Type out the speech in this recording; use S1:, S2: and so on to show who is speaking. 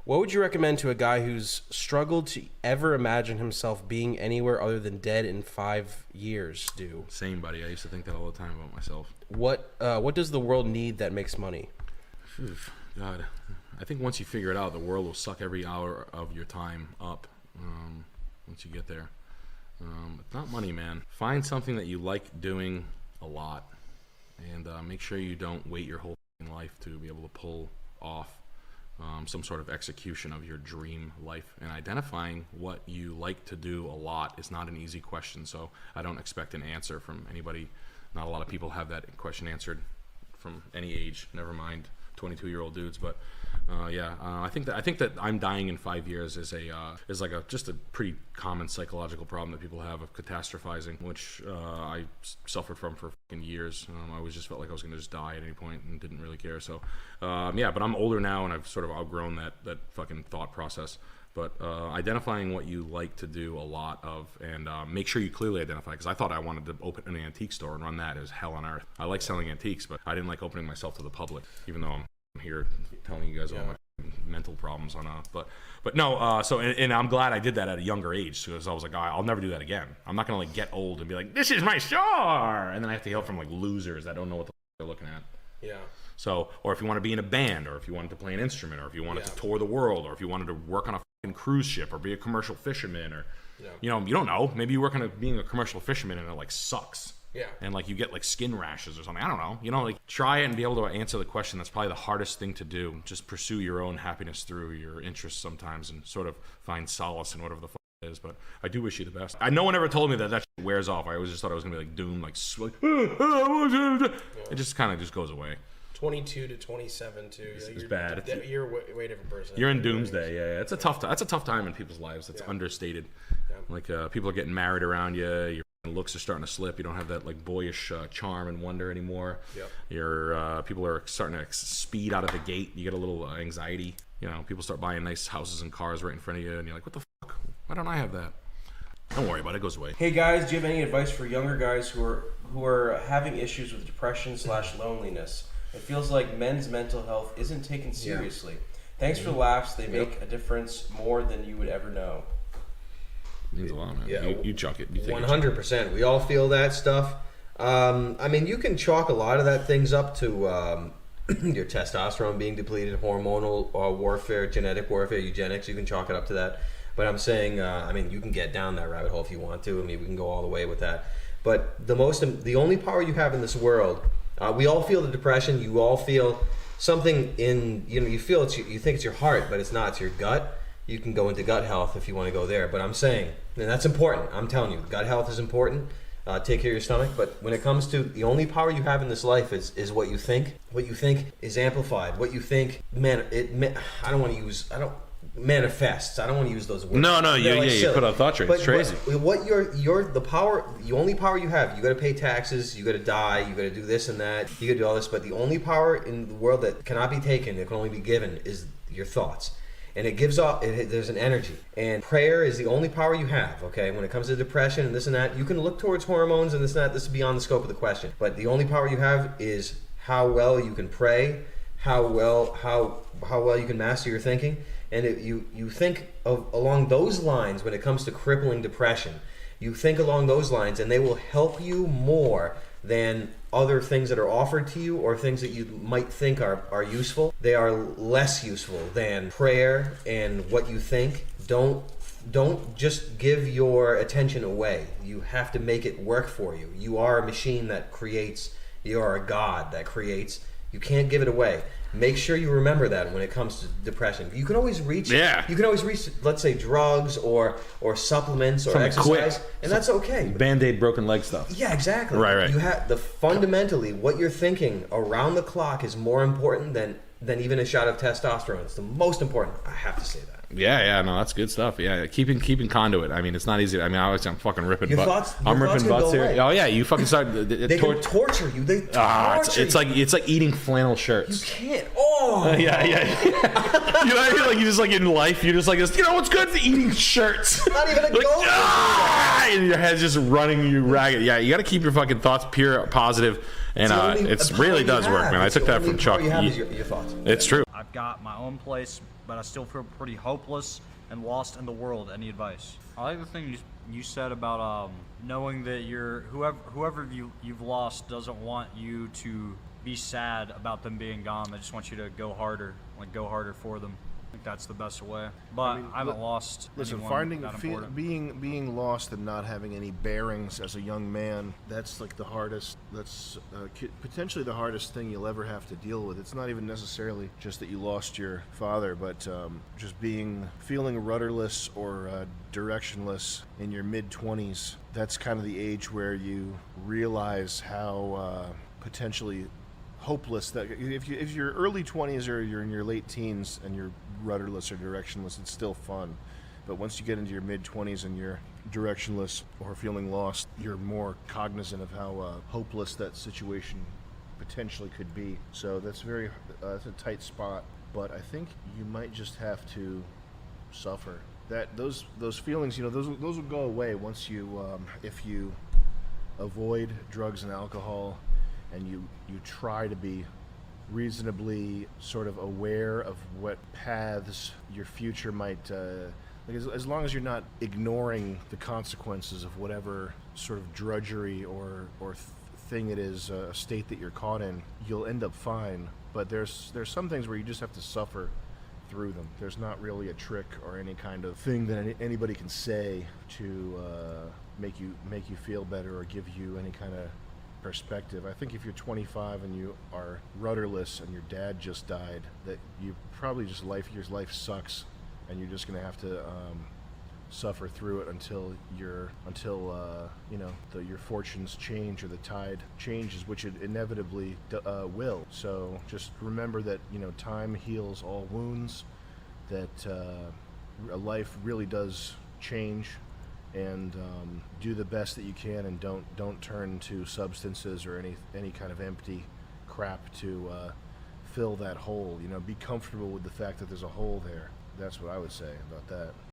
S1: What would you recommend to a guy who's struggled to ever imagine himself being anywhere other than dead in 5 years do?
S2: Same, buddy. I used to think that all the time about myself.
S1: What does the world need that makes money?
S2: God, I think once you figure it out, the world will suck every hour of your time up once you get there. It's not money, man. Find something that you like doing a lot, and make sure you don't wait your whole life to be able to pull off some sort of execution of your dream life. And identifying what you like to do a lot is not an easy question, so I don't expect an answer from anybody. Not a lot of people have that question answered from any age, never mind 22-year-old dudes. But I think that I'm dying in 5 years is just a pretty common psychological problem that people have of catastrophizing, which I suffered from for fucking years. I always just felt like I was going to just die at any point and didn't really care. So but I'm older now and I've sort of outgrown that fucking thought process. But identifying what you like to do a lot of, and make sure you clearly identify, because I thought I wanted to open an antique store and run that as hell on earth. I like selling antiques, but I didn't like opening myself to the public, even though I'm here telling you guys all my mental problems on but no, so and I'm glad I did that at a younger age, because I was like, I'll never do that again. I'm not gonna like get old and be like, this is my store, and then I have to hear from like losers that don't know what the they're looking at.
S1: Yeah.
S2: So, or if you want to be in a band, or if you wanted to play an instrument, or if you wanted to tour the world, or if you wanted to work on a fucking cruise ship, or be a commercial fisherman, or you don't know, maybe you work on being a commercial fisherman and it like sucks.
S1: Yeah.
S2: And like you get like skin rashes or something. I don't know. Like try it and be able to answer the question. That's probably the hardest thing to do. Just pursue your own happiness through your interests sometimes and sort of find solace in whatever the fuck it is. But I do wish you the best. No one ever told me that shit wears off. I always just thought I was gonna be like doomed, like it just kind of just goes away.
S1: 22 to 27 too.
S2: It's bad.
S1: You're a way different person.
S2: You're in doomsday. Yeah. It's a tough. That's a tough time in people's lives. That's understated. Yeah. Like people are getting married around you. Your looks are starting to slip. You don't have that like boyish charm and wonder anymore. Yep. Your people are starting to speed out of the gate. You get a little anxiety. People start buying nice houses and cars right in front of you, and you're like, what the fuck? Why don't I have that? Don't worry about it. It goes away.
S1: Hey guys, do you have any advice for younger guys who are having issues with depression / loneliness? It feels like men's mental health isn't taken seriously. Thanks for the laughs. They make a difference more than you would ever know.
S2: It means a lot, man. Yeah, you chuck it.
S3: 100%. We all feel that stuff. I mean, you can chalk a lot of that things up to your testosterone being depleted, hormonal warfare, genetic warfare, eugenics. You can chalk it up to that. But I'm saying, you can get down that rabbit hole if you want to. We can go all the way with that. But the only power you have in this world, we all feel the depression. You all feel something you feel you think it's your heart, but it's not. It's your gut. You can go into gut health if you want to go there. But I'm saying, and that's important. I'm telling you, gut health is important. Take care of your stomach. But when it comes to the only power you have in this life is what you think. What you think is amplified. What you think, manifests. I don't want to use those words.
S2: No, you put on thought train. It's crazy.
S3: What the only power you have, you got to pay taxes, you got to die, you got to do this and that, you got to do all this. But the only power in the world that cannot be taken, that can only be given, is your thoughts. And it gives off, there's an energy. And prayer is the only power you have, okay? When it comes to depression and this and that, you can look towards hormones and this and that. This is beyond the scope of the question. But the only power you have is how well you can pray, how well you can master your thinking. And you think of along those lines when it comes to crippling depression. You think along those lines, and they will help you more than other things that are offered to you or things that you might think are useful. They are less useful than prayer and what you think. Don't just give your attention away. You have to make it work for you. You are a machine that creates. You are a god that creates. You can't give it away. Make sure you remember that when it comes to depression. You can always reach. Yeah. You can always reach, let's say, drugs or supplements or something exercise, quick. And that's okay.
S2: Band-Aid, broken leg stuff.
S3: Yeah, exactly.
S2: Right.
S3: You have fundamentally what you're thinking around the clock is more important than even a shot of testosterone. It's the most important. I have to say that.
S2: Yeah, no, that's good stuff. Yeah, keeping conduit. I mean, it's not easy. I mean, I'm fucking ripping butts. I'm ripping butts here. Oh yeah, you fucking start.
S3: They can torture you. They torture you.
S2: It's like eating flannel shirts.
S3: You can't. Oh.
S2: Yeah. You know what I mean? Like you just like in life, you're just like this. You know what's good for eating shirts?
S3: Not even a goal.
S2: And your head's just running you ragged. Yeah, you got to keep your fucking thoughts pure, positive, and it really does work, man. I took that from Chuck.
S3: Your thoughts.
S2: It's true.
S4: I've got my own place but I still feel pretty hopeless and lost in the world. Any advice? I like the thing you said about knowing that whoever you've lost doesn't want you to be sad about them being gone. They just want you to go harder for them. I think that's the best way. But I haven't lost.
S5: Listen,
S4: anyone that important.
S5: being lost and not having any bearings as a young man, that's like the hardest. That's potentially the hardest thing you'll ever have to deal with. It's not even necessarily just that you lost your father, but just feeling rudderless or directionless in your mid-20s. That's kind of the age where you realize how potentially hopeless that if you're early 20s or you're in your late teens and you're rudderless or directionless, it's still fun. But once you get into your mid 20s and you're directionless or feeling lost, you're more cognizant of how hopeless that situation potentially could be. So that's that's a tight spot. But I think you might just have to suffer. That those feelings, those will go away once you if you avoid drugs and alcohol, and you try to be reasonably sort of aware of what paths your future might, as long as you're not ignoring the consequences of whatever sort of drudgery or thing it is, a state that you're caught in, you'll end up fine. But there's some things where you just have to suffer through them. There's not really a trick or any kind of thing that anybody can say to make you feel better or give you any kind of perspective. I think if you're 25 and you are rudderless and your dad just died, that you probably just your life sucks, and you're just going to have to suffer through it until your fortunes change or the tide changes, which it inevitably will. So just remember that time heals all wounds, that a life really does change. And do the best that you can, and don't turn to substances or any kind of empty crap to fill that hole. Be comfortable with the fact that there's a hole there. That's what I would say about that.